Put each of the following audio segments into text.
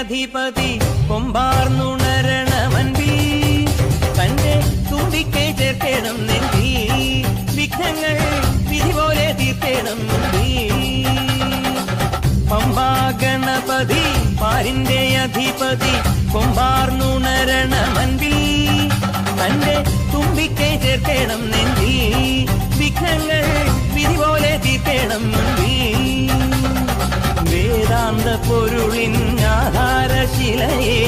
അധിപതി കൊമ്പാർന്നുണരണമൻപിൽ തന്റെ തുമ്പിക്കൈ ചേർക്കണം നെഞ്ചിൽ വിഘ്നങ്ങൾ വിധി പോലെ തീർക്കണം പമ്പാ ഗണപതി പാരിന്റെ അധിപതി കൊമ്പാർന്നുണരണമൻപിൽ തന്റെ തുമ്പിക്കൈ ചേർക്കണം നെഞ്ചിൽ വിഘ്നങ്ങൾ വിധി പോലെ തീർക്കണം വേദാന്ത പൊരുളിൻ ആധാരശിലയെ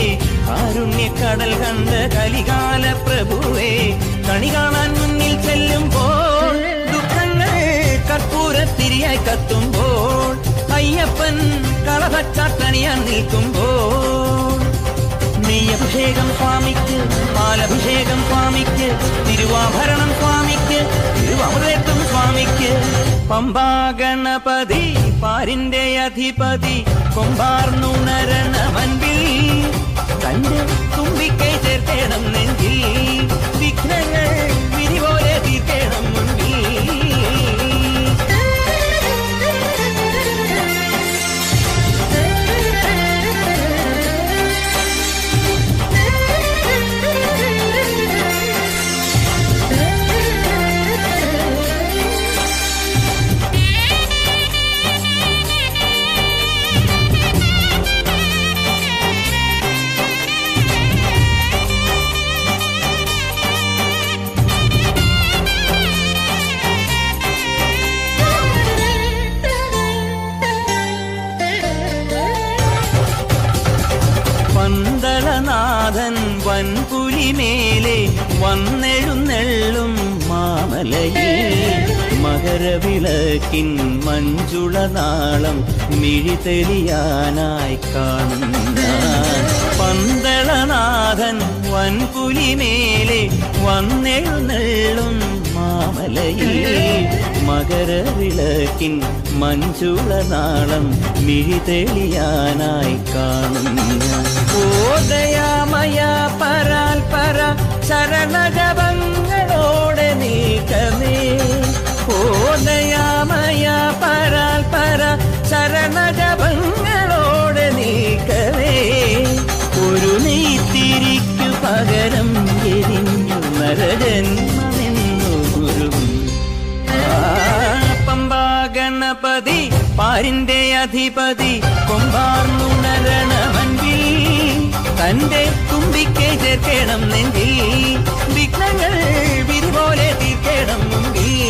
കാരുണ്യക്കടൽ കണ്ട കലികാല പ്രഭുവേ കണി കാണാൻ മുന്നിൽ ചെല്ലുമ്പോൾ ദുഃഖങ്ങൾ കർപ്പൂരത്തിരിയായി കത്തുമ്പോൾ അയ്യപ്പൻ കളഭച്ചാട്ടണിയാൻ നിൽക്കുമ്പോൾ നെയ്യഭിഷേകം സ്വാമിക്ക് പാലഭിഷേകം സ്വാമിക്ക് തിരുവാഭരണം സ്വാമിക്ക് തിരുവമൃതം സ്വാമിക്ക് പമ്പാ ഗണപതി പാരിന്റെ അധിപതി കൊമ്പാർന്നുണരണമൻപിൽ തന്റെ തുമ്പിക്കൈ ചേർക്കണം നെഞ്ചിൽ വിഘ്നങ്ങൾ വിധി പോലെ തീർക്കണം മുൻപിൽ പന്തളനാഥൻ വൻപുലിമേലെ വന്നെഴുന്നെള്ളും മാമലയിൽ മകരവിളക്കിൻ മഞ്ജുളനാളം മിഴിതെളിയാനായി കാണുന്ന പന്തളനാഥൻ വൻപുലിമേലെ വന്നെഴുന്നെള്ളും മാമലയിൽ മകരവിളക്കിൻ മഞ്ജുളനാളം മിഴിതെളിയാനായി കാണുന്ന ഓദയാമയ പരാൽ പര ശരണജപങ്ങളോടെ നീക്കമേ ഓദയാമയ പരാൽ പര ശരണജപങ്ങളോടെ നീക്കമേ ഒരു നെയ്ത്തിരിക്കു പകരം എരിഞ്ഞു നരജന്മമെന്നു ഗുരുവും പമ്പാ ഗണപതി പാരിന്റെ അധിപതി കൊമ്പാർന്നുണരണമൻപിൽ തന്റെ തുമ്പിക്കൈ ചേർക്കണം നെഞ്ചിൽ വിഘ്നങ്ങൾ വിധി പോലെ തീർക്കണം മുമ്പിൽ